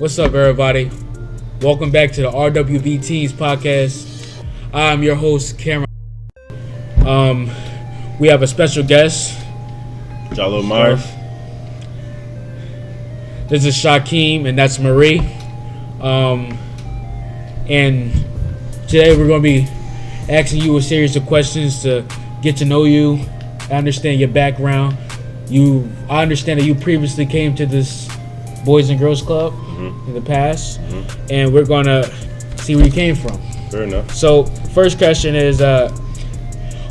What's up, everybody? Welcome back to the R.W.B. Teenz podcast. I'm your host, Cameron. We have a special guest, Jalil Myers. This is Shaquem, and that's Marie. And today we're going to be asking you a series of questions to get to know you, understand your background. I understand that you previously came to this Boys and Girls Club in the past, and we're going to see where you came from. Fair enough. So, first question is,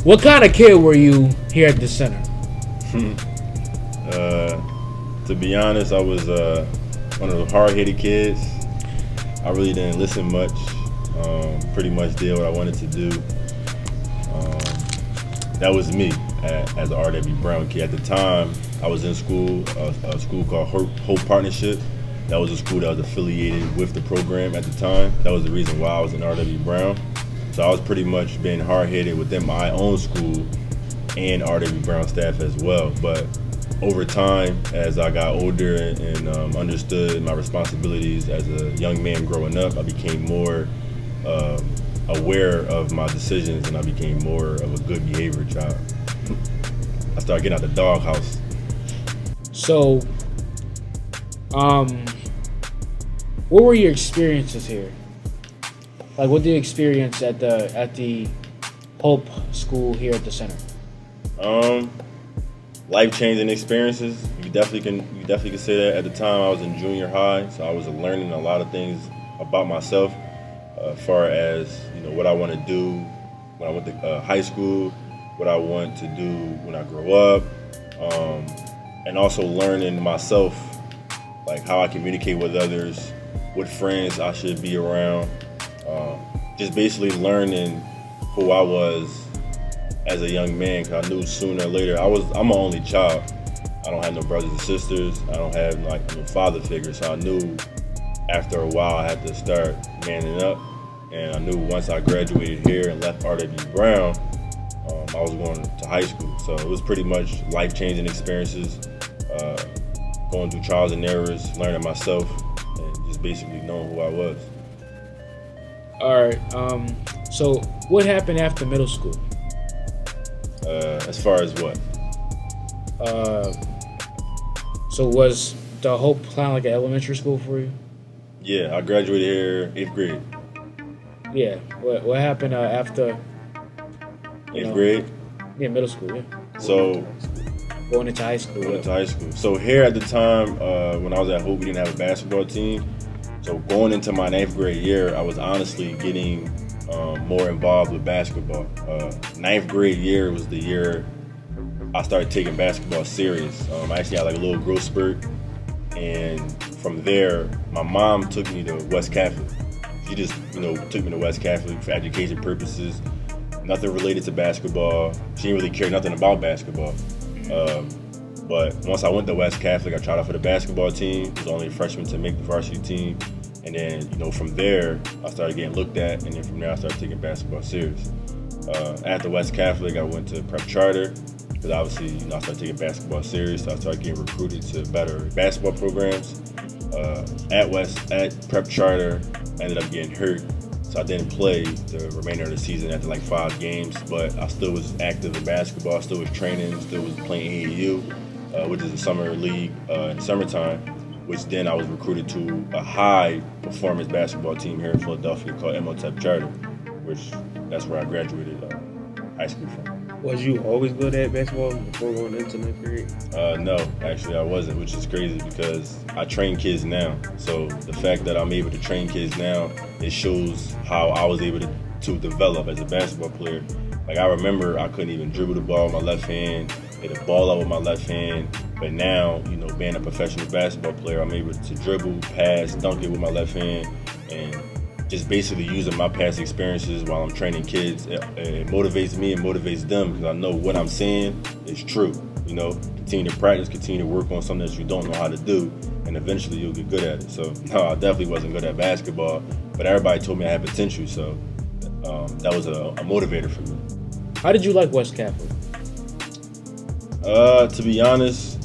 what kind of kid were you here at the center? To be honest, I was one of the hard-headed kids. I really didn't listen much. Pretty much did what I wanted to do. That was me as an R.W.B. Brown kid. At the time, I was in school, a school called Hope Partnership. That was a school that was affiliated with the program at the time. That was the reason why I was in R.W.B. Brown. So I was pretty much being hard-headed within my own school and R.W.B. Brown staff as well. But over time, as I got older and understood my responsibilities as a young man growing up, I became more aware of my decisions, and I became more of a good behavior child. I started getting out the doghouse. So, what were your experiences here? Like, what did you experience at the Pope School here at the center? Life-changing experiences. You definitely can say that. At the time, I was in junior high, so I was learning a lot of things about myself, as far as what I want to do when I went to high school, what I want to do when I grow up, and also learning myself, like how I communicate with others, what friends I should be around. Just basically learning who I was as a young man, because I knew sooner or later I'm an only child. I don't have no brothers and sisters. I don't have no father figure. So I knew after a while I had to start manning up, and I knew once I graduated here and left R.W.B. Brown, I was going to high school. So it was pretty much life-changing experiences, going through trials and errors, learning myself, and just basically knowing who I was. All right. So what happened after middle school? As far as what? So was the Hope Plan like an elementary school for you? Yeah, I graduated here 8th grade. Yeah. What happened after? 8th grade? Yeah, middle school. Yeah. So going into high school. So here at the time, when I was at Hope, we didn't have a basketball team. So going into my 9th grade year, I was honestly getting more involved with basketball. 9th grade year was the year I started taking basketball serious. I actually had like a little growth spurt, and from there, my mom took me to West Catholic. She just, took me to West Catholic for education purposes. Nothing related to basketball. She didn't really care nothing about basketball. But once I went to West Catholic, I tried out for the basketball team. I was only a freshman to make the varsity team. And then, from there, I started getting looked at. And then from there, I started taking basketball serious. After West Catholic, I went to prep charter. Because obviously, I started taking basketball serious. So I started getting recruited to better basketball programs. At prep charter, I ended up getting hurt. So I didn't play the remainder of the season after like 5 games. But I still was active in basketball. Still was training. Still was playing AAU. Which is a summer league in summertime, which then I was recruited to a high-performance basketball team here in Philadelphia called MOTEP Charter, which that's where I graduated high school from. Was you always good at basketball before going into 9th grade? No, actually I wasn't, which is crazy because I train kids now. So the fact that I'm able to train kids now, it shows how I was able to develop as a basketball player. Like I remember I couldn't even dribble the ball with my left hand, hit a ball out with my left hand, but now, being a professional basketball player, I'm able to dribble, pass, dunk it with my left hand, and just basically using my past experiences while I'm training kids. It motivates me and motivates them because I know what I'm saying is true. Continue to practice, continue to work on something that you don't know how to do, and eventually you'll get good at it. So, no, I definitely wasn't good at basketball, but everybody told me I had potential, so that was a motivator for me. How did you like West Catholic? To be honest,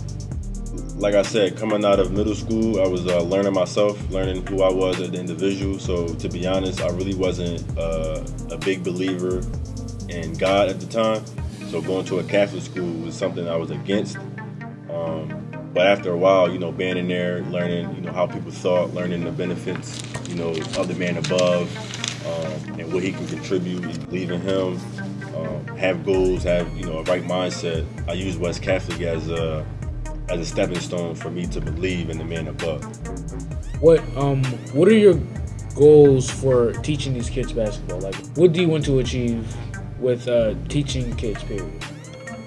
like I said, coming out of middle school, I was learning myself, learning who I was as an individual. So to be honest, I really wasn't a big believer in God at the time. So going to a Catholic school was something I was against. But after a while, being in there, learning, how people thought, learning the benefits, of the man above, and what he can contribute, believe in him, have goals, have, a right mindset. I use West Catholic as a stepping stone for me to believe in the man above. What are your goals for teaching these kids basketball? Like, what do you want to achieve with teaching kids, period?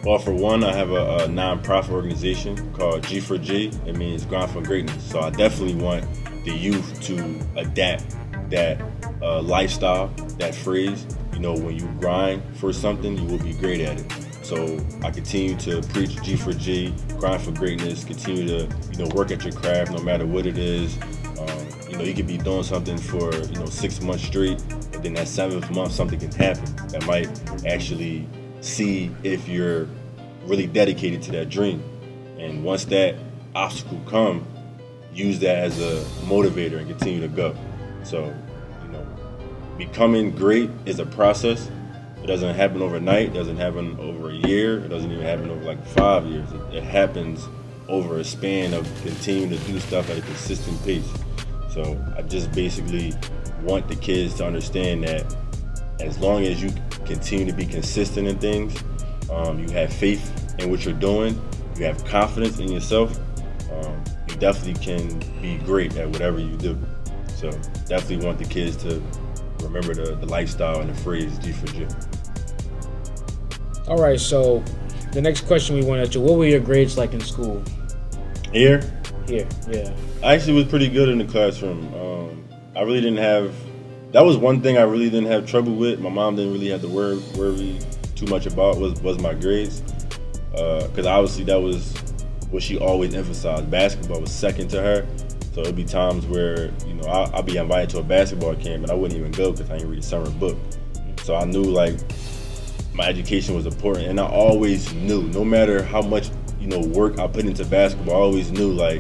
Well, for one, I have a non-profit organization called G4G. It means Grind for Greatness. So I definitely want the youth to adapt that lifestyle, that phrase. When you grind for something, you will be great at it. So I continue to preach G4G, Grind for Greatness, continue to, work at your craft no matter what it is. You could be doing something for, 6 months straight, but then that 7th month, something can happen that might actually see if you're really dedicated to that dream. And once that obstacle comes, use that as a motivator and continue to go. So, becoming great is a process. It doesn't happen overnight. It doesn't happen over a year. It doesn't even happen over like 5 years. It happens over a span of continuing to do stuff at a consistent pace. So I just basically want the kids to understand that as long as you continue to be consistent in things, you have faith in what you're doing, you have confidence in yourself, you definitely can be great at whatever you do. So definitely want the kids to remember the lifestyle and the phrase G4G. All right, so the next question we want to ask you, what were your grades like in school? Here, yeah. I actually was pretty good in the classroom. I really didn't have, that was one thing I really didn't have trouble with. My mom didn't really have to worry too much about was my grades. Because obviously that was what she always emphasized. Basketball was second to her. So it'd be times where, I'll be invited to a basketball camp and I wouldn't even go because I didn't read a summer book. So I knew my education was important, and I always knew, no matter how much, work I put into basketball, I always knew I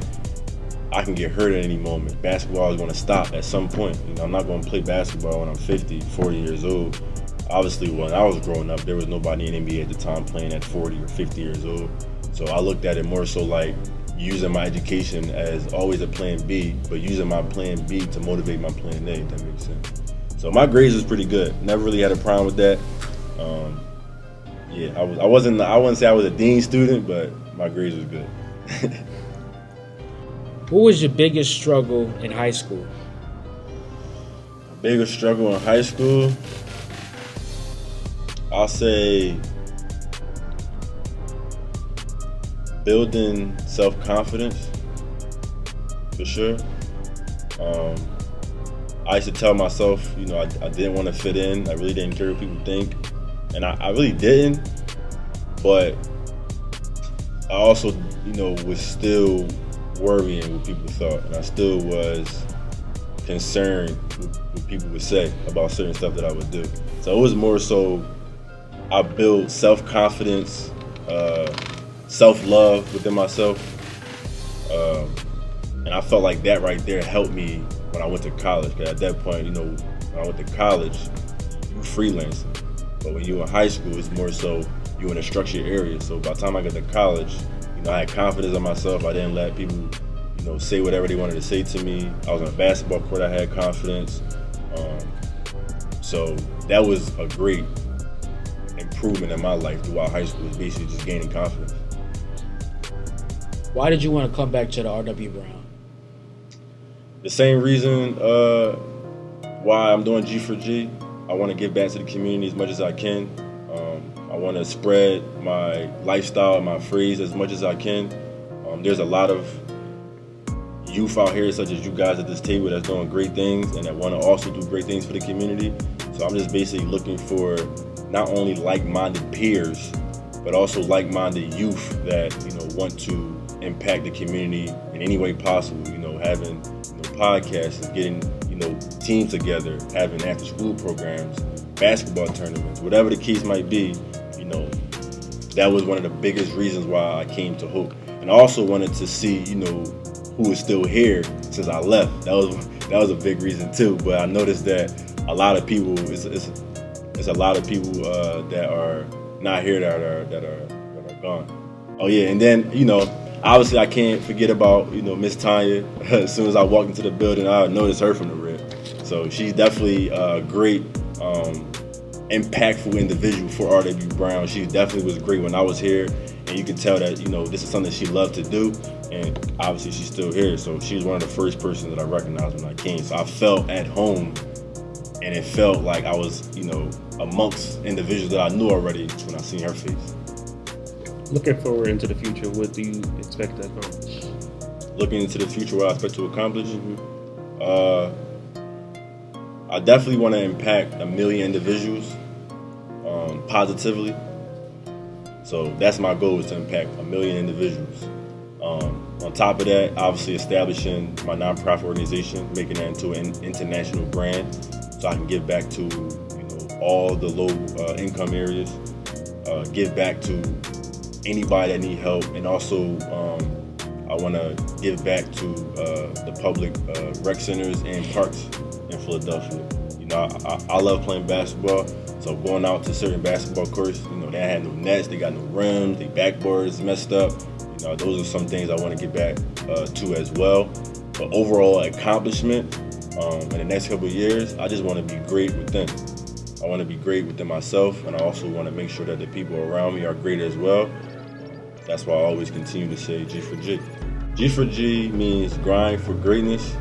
can get hurt at any moment. Basketball is going to stop at some point. I'm not going to play basketball when I'm 50, 40 years old. Obviously, when I was growing up, there was nobody in NBA at the time playing at 40 or 50 years old. So I looked at it more so like using my education as always a plan B, but using my plan B to motivate my plan A, if that makes sense. So my grades was pretty good. Never really had a problem with that. I wouldn't say I was a dean student, but my grades was good. What was your biggest struggle in high school? Biggest struggle in high school? I'll say building self-confidence, for sure. I used to tell myself, I didn't want to fit in. I really didn't care what people think. And I really didn't. But I also, was still worrying what people thought. And I still was concerned with what people would say about certain stuff that I would do. So it was more so I built self-confidence, self-love within myself. And I felt like that right there helped me when I went to college. Because at that point, when I went to college, you freelancing. But when you in high school, it's more so you in a structured area. So by the time I got to college, I had confidence in myself. I didn't let people, say whatever they wanted to say to me. I was on a basketball court. I had confidence. So that was a great improvement in my life throughout high school. Is basically just gaining confidence. Why did you want to come back to the R.W.B. Brown? The same reason why I'm doing G4G. I want to give back to the community as much as I can. I want to spread my lifestyle, my phrase as much as I can. There's a lot of youth out here, such as you guys at this table, that's doing great things and that want to also do great things for the community. So I'm just basically looking for not only like-minded peers, but also like-minded youth that want to impact the community in any way possible. Having podcasts, getting teams together, having after-school programs, basketball tournaments, whatever the case might be. That was one of the biggest reasons why I came to Hope. and I also wanted to see, who is still here since I left. That was a big reason too. But I noticed that a lot of people, it's a lot of people that are not here that are gone. Oh yeah, and then obviously I can't forget about Miss Tanya. As soon as I walked into the building, I noticed her from the rip. So she's definitely a great, impactful individual for R.W.B. Brown. She definitely was great when I was here, and you can tell that this is something she loved to do, and obviously she's still here. So she was one of the first persons that I recognized when I came. So I felt at home, and it felt like I was amongst individuals that I knew already when I seen her face. Looking forward into the future, what do you expect to accomplish? Looking into the future, what I expect to accomplish? I definitely want to impact 1 million individuals positively. So that's my goal, is to impact 1 million individuals. On top of that, obviously establishing my nonprofit organization, making that into an international brand, so I can give back to all the low income areas, give back to anybody that need help, and also I want to give back to the public rec centers and parks in Philadelphia. I love playing basketball, so going out to certain basketball courts, they had no nets, they got no rims, they backboards messed up. Those are some things I want to get back to as well. But overall accomplishment in the next couple of years, I just want to be great within. I want to be great within myself, and I also want to make sure that the people around me are great as well. That's why I always continue to say G for G. G for G means grind for greatness.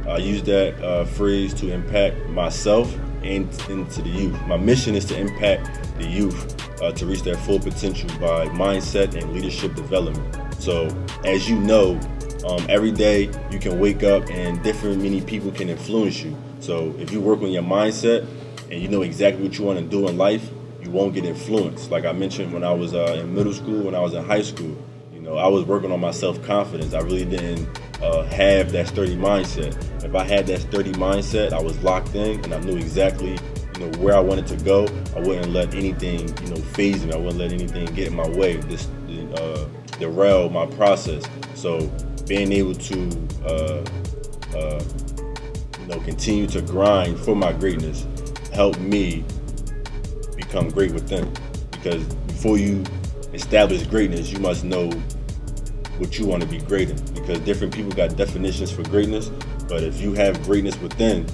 I use that phrase to impact myself and into the youth. My mission is to impact the youth to reach their full potential by mindset and leadership development. So, as you know, every day you can wake up and many people can influence you. So if you work on your mindset and you know exactly what you want to do in life, you won't get influenced. Like I mentioned, when I was in middle school, when I was in high school, I was working on my self-confidence. I really didn't have that sturdy mindset. If I had that sturdy mindset, I was locked in and I knew exactly where I wanted to go. I wouldn't let anything phase me. I wouldn't let anything get in my way, derail my process. So being able to continue to grind for my greatness helped me become great within. Because before you establish greatness, you must know what you want to be great in, because different people got definitions for greatness, but if you have greatness within,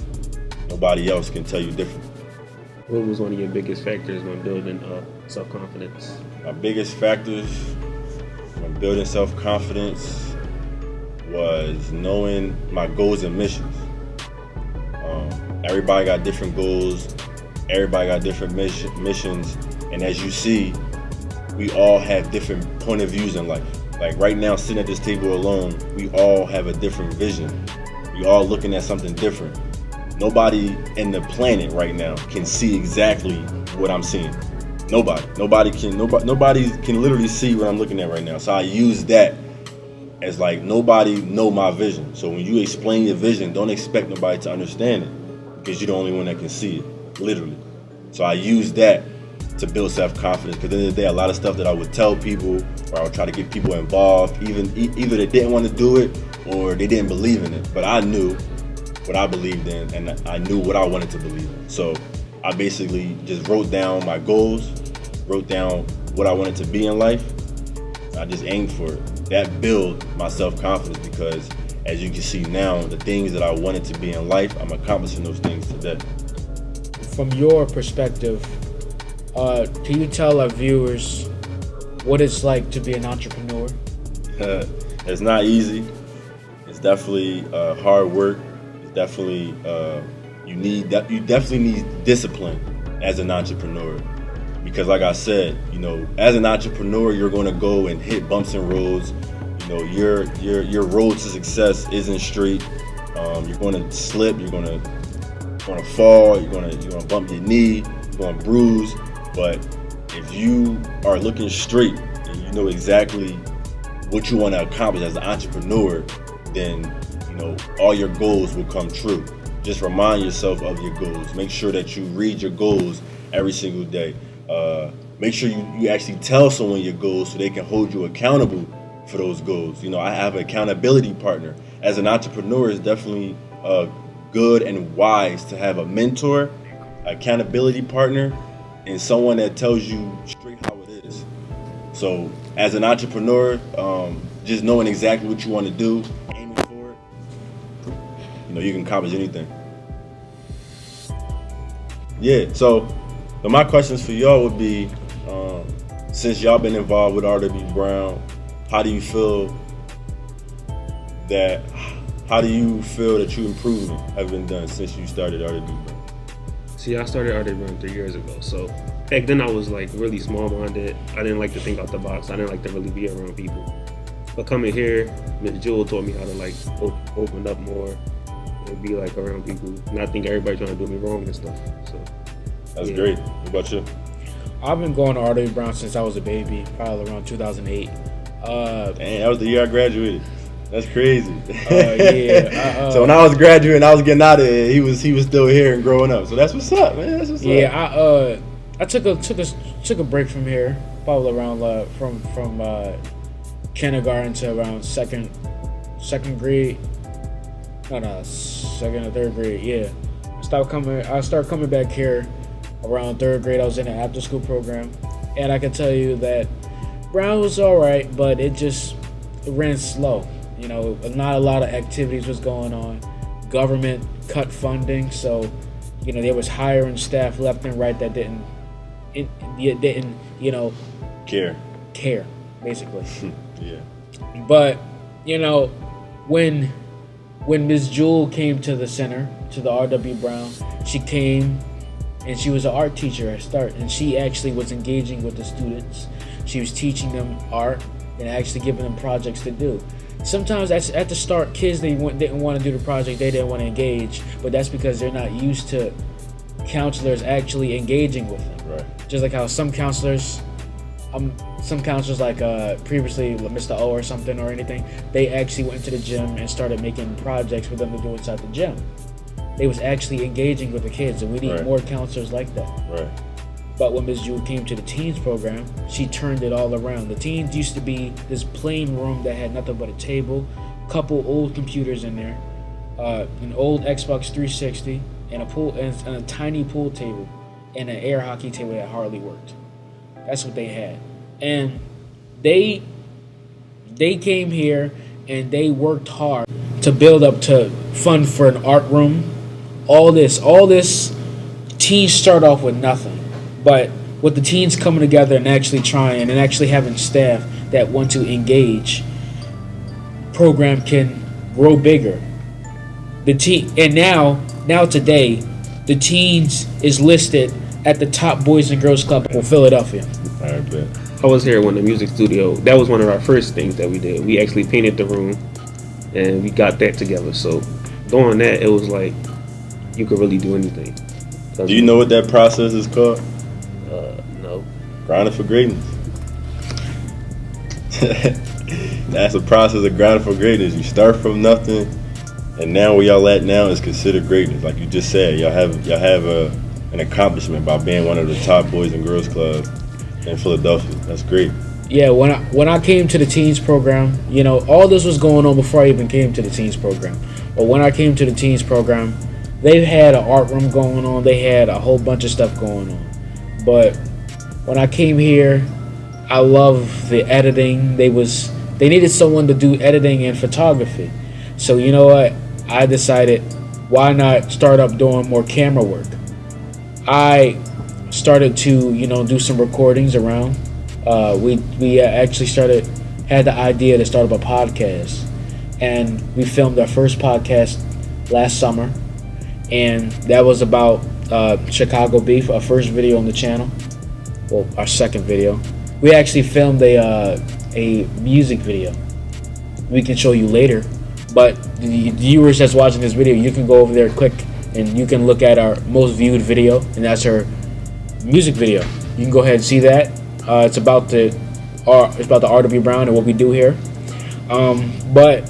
nobody else can tell you different. What was one of your biggest factors when building self-confidence? My biggest factors when building self-confidence was knowing my goals and missions. Everybody got different goals, everybody got different missions, and as you see, we all have different point of views in life. Like right now, sitting at this table alone, we all have a different vision. We all looking at something different. Nobody in the planet right now can see exactly what I'm seeing. Nobody can literally see what I'm looking at right now. So I use that as like, nobody know my vision. So when you explain your vision, don't expect nobody to understand it, because you're the only one that can see it, literally. So I use that to build self-confidence, because at the end of the day, a lot of stuff that I would tell people, or I would try to get people involved, either they didn't want to do it or they didn't believe in it. But I knew what I believed in, and I knew what I wanted to believe in. So I basically just wrote down my goals, wrote down what I wanted to be in life. I just aimed for it. That built my self-confidence, because as you can see now, the things that I wanted to be in life, I'm accomplishing those things today. From your perspective, can you tell our viewers what it's like to be an entrepreneur? It's not easy. It's definitely hard work. It's definitely you definitely need discipline as an entrepreneur, because like I said, as an entrepreneur, you're going to go and hit bumps and roads. Your road to success isn't straight. You're going to slip. You're going to fall. You're going to bump your knee. You're going to bruise. But if you are looking straight and you know exactly what you want to accomplish as an entrepreneur, then all your goals will come true. Just remind yourself of your goals. Make sure that you read your goals every single day. Make sure you actually tell someone your goals so they can hold you accountable for those goals. You know, I have an accountability partner. As an entrepreneur, it's definitely good and wise to have a mentor, accountability partner, and someone that tells you straight how it is. So as an entrepreneur, just knowing exactly what you want to do, aiming for it, you know, you can accomplish anything. Yeah, so my questions for y'all would be, since y'all been involved with R.W.B. Brown, how do you feel that your improvement have been done since you started R.W.B. Brown? See, I started R.W.B. Brown 3 years ago. So back then I was like really small-minded. I didn't like to think out the box. I didn't like to really be around people. But coming here, Ms. Jewel taught me how to like open up more and be like around people, not think everybody trying to do me wrong and stuff. So that's great. What about you? I've been going to R.W.B. Brown since I was a baby, probably around 2008. Dang, that was the year I graduated. That's crazy. So when I was graduating, I was getting out of it. He was still here and growing up. So that's what's up, man. That's what's up. I took a break from here, probably around from kindergarten to around second grade. No, second or third grade. Yeah, I started coming back here around third grade. I was in an after school program, and I can tell you that Brown was all right, but it ran slow. You know, not a lot of activities was going on. Government cut funding, so you know, there was hiring staff left and right that didn't care basically. Yeah. But you know, when Ms. Jewel came to the center, to the R.W.B. Brown, she came and she was an art teacher at start, and she actually was engaging with the students. She was teaching them art and actually giving them projects to do. Sometimes at the start, kids didn't want to do the project, they didn't want to engage, but that's because they're not used to counselors actually engaging with them. Right. Just like how some counselors like previously Mr. O or something or anything, they actually went to the gym and started making projects for them to do inside the gym. They was actually engaging with the kids, and we need more counselors like that. Right. But when Ms. Jewel came to the Teenz program, she turned it all around. The Teenz used to be this plain room that had nothing but a table, couple old computers in there, an old Xbox 360, and a pool and a tiny pool table, and an air hockey table that hardly worked. That's what they had, and they came here and they worked hard to build up to fund for an art room. All this teens start off with nothing. But with the teens coming together and actually trying and actually having staff that want to engage, program can grow bigger. And now today, the Teenz is listed at the top Boys and Girls Club in Philadelphia. I bet. I was here when the music studio, that was one of our first things that we did. We actually painted the room and we got that together. So doing that, it was like you could really do anything. Do you know what that process is called? No. Grinding for greatness. That's the process of grinding for greatness. You start from nothing, and now where y'all at now is considered greatness. Like you just said, y'all have an accomplishment by being one of the top Boys and Girls Club in Philadelphia. That's great. Yeah, when I came to the Teenz program, you know, all this was going on before I even came to the Teenz program. But when I came to the Teenz program, they had an art room going on. They had a whole bunch of stuff going on. But when I came here, I love the editing. They needed someone to do editing and photography. So you know what? I decided, why not start up doing more camera work? I started to, you know, do some recordings around. We actually had the idea to start up a podcast, and we filmed our first podcast last summer. And that was about Chicago beef, our first video on the channel. Well, our second video. We actually filmed a music video. We can show you later. But the viewers that's watching this video, you can go over there quick and you can look at our most viewed video, and that's our music video. You can go ahead and see that. It's about the R.W.B. Brown and what we do here. But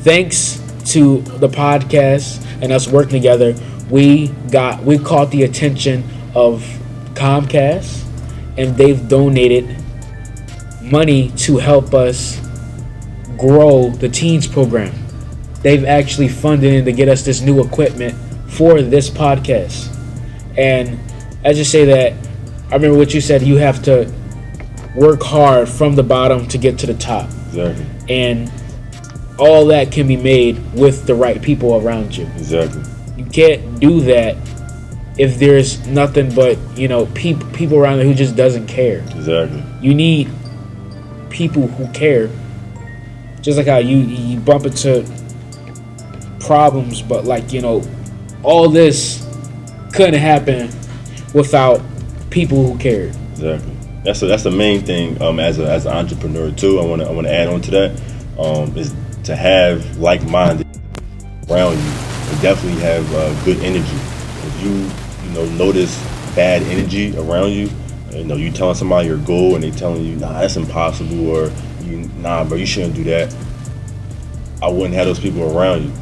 thanks to the podcast and us working together, we caught the attention of Comcast, and they've donated money to help us grow the Teenz program. They've actually funded it to get us this new equipment for this podcast. And I just say that I remember what you said. You have to work hard from the bottom to get to the top. Exactly. And all that can be made with the right people around you. Exactly. You can't do that if there's nothing but, people around you who just doesn't care. Exactly. You need people who care. Just like how you bump into problems, but all this couldn't happen without people who cared. Exactly. That's the main thing. As an entrepreneur too, I want to add on to that. Is to have like-minded around you and definitely have good energy. If you notice bad energy around you, you telling somebody your goal and they telling you, nah, that's impossible, or nah, bro, you shouldn't do that. I wouldn't have those people around you.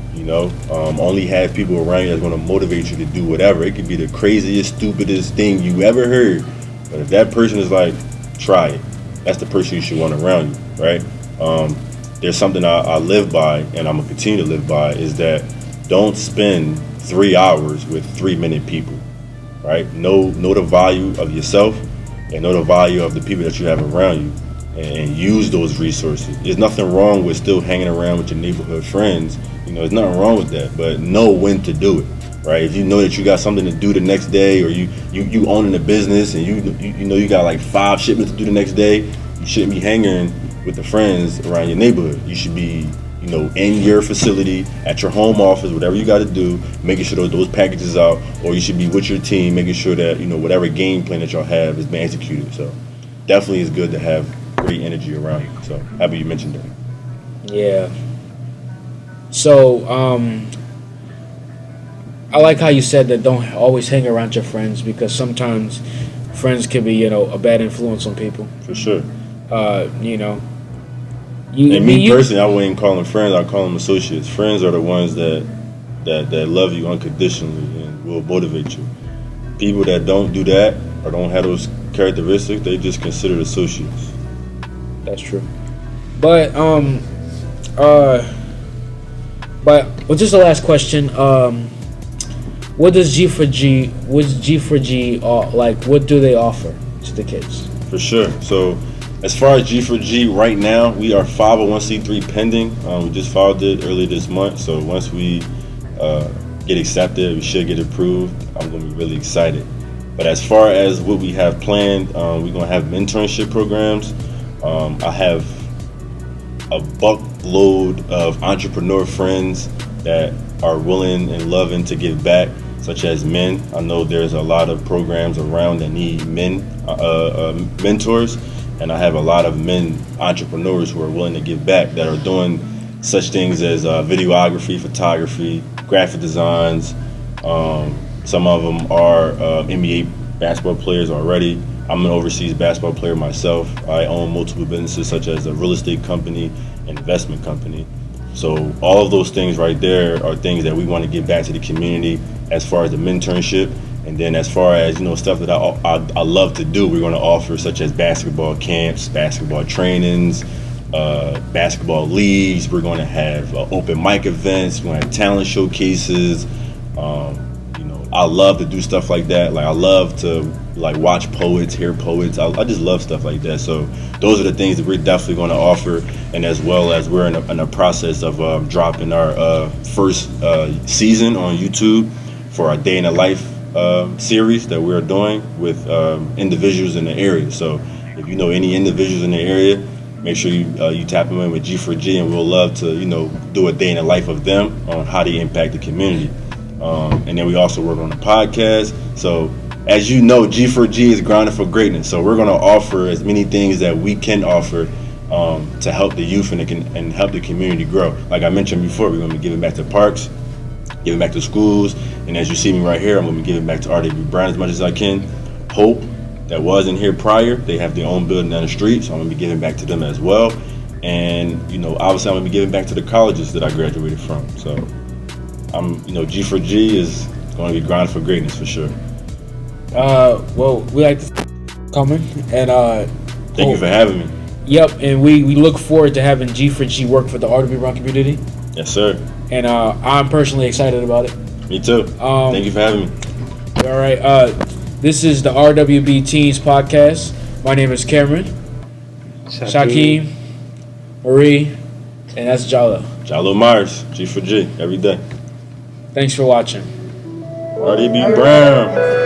Only have people around you that's going to motivate you to do whatever. It could be the craziest, stupidest thing you ever heard, but if that person is like, try it, that's the person you should want around you, right? There's something I live by, and I'm gonna continue to live by, is that don't spend 3 hours with 3-minute people, right? Know the value of yourself and know the value of the people that you have around you, and use those resources. There's nothing wrong with still hanging around with your neighborhood friends. There's nothing wrong with that, but know when to do it, right? If you know that you got something to do the next day, or you owning a business and you got like 5 shipments to do the next day, you shouldn't be hanging with the friends around your neighborhood. You should be, in your facility, at your home office, whatever you got to do, making sure those packages out, or you should be with your team, making sure that, whatever game plan that y'all have is being executed. So definitely it's good to have great energy around you. So happy you mentioned that. Yeah. So, I like how you said that don't always hang around your friends, because sometimes friends can be, a bad influence on people. For sure. Personally, I wouldn't call them friends. I call them associates. Friends are the ones that love you unconditionally and will motivate you. People that don't do that or don't have those characteristics, they just considered associates. That's true. But just the last question. What does G4G? What's G4G like? What do they offer to the kids? For sure. So, as far as G4G, right now we are 501c3 pending. We just filed it earlier this month. So once we get accepted, we should get approved. I'm going to be really excited. But as far as what we have planned, we're going to have internship programs. I have a buckload of entrepreneur friends that are willing and loving to give back, such as men. I know there's a lot of programs around that need men mentors, and I have a lot of men entrepreneurs who are willing to give back, that are doing such things as videography, photography, graphic designs. Some of them are NBA basketball players already. I'm an overseas basketball player myself. I own multiple businesses, such as a real estate company, and investment company. So all of those things right there are things that we want to give back to the community as far as the mentorship. And then as far as, stuff that I love to do, we're going to offer, such as basketball camps, basketball trainings, basketball leagues. We're going to have open mic events. We're going to have talent showcases. I love to do stuff like that. Like, I love to watch poets, hear poets. I just love stuff like that. So those are the things that we're definitely going to offer. And as well as we're in a process of dropping our first season on YouTube for our Day in the Life series that we're doing with individuals in the area. So if you know any individuals in the area, make sure you tap them in with G4G, and we'll love to do a day in the life of them on how they impact the community. And then we also work on a podcast. So as you know, G4G is grounded for greatness. So we're going to offer as many things that we can offer to help the youth and help the community grow. Like I mentioned before, we're going to be giving back to parks, giving back to schools, and as you see me right here, I'm going to be giving back to R.W.B. as much as I can. Hope, that wasn't here prior, they have their own building down the street, so I'm going to be giving back to them as well. And obviously I'm going to be giving back to the colleges that I graduated from. So G4G is going to be grounded for greatness for sure. Well, we like to coming, and thank you for having me. Yep, and we look forward to having G for G work for the R.W.B. run community. Yes, sir. And I'm personally excited about it. Me too. Thank you for having me. All right. This is the RWB Teenz podcast. My name is Cameron, Shaquem, Marie, and that's Jalil. Jalil Myers, G for G, every day. Thanks for watching. R.W.B. Brown.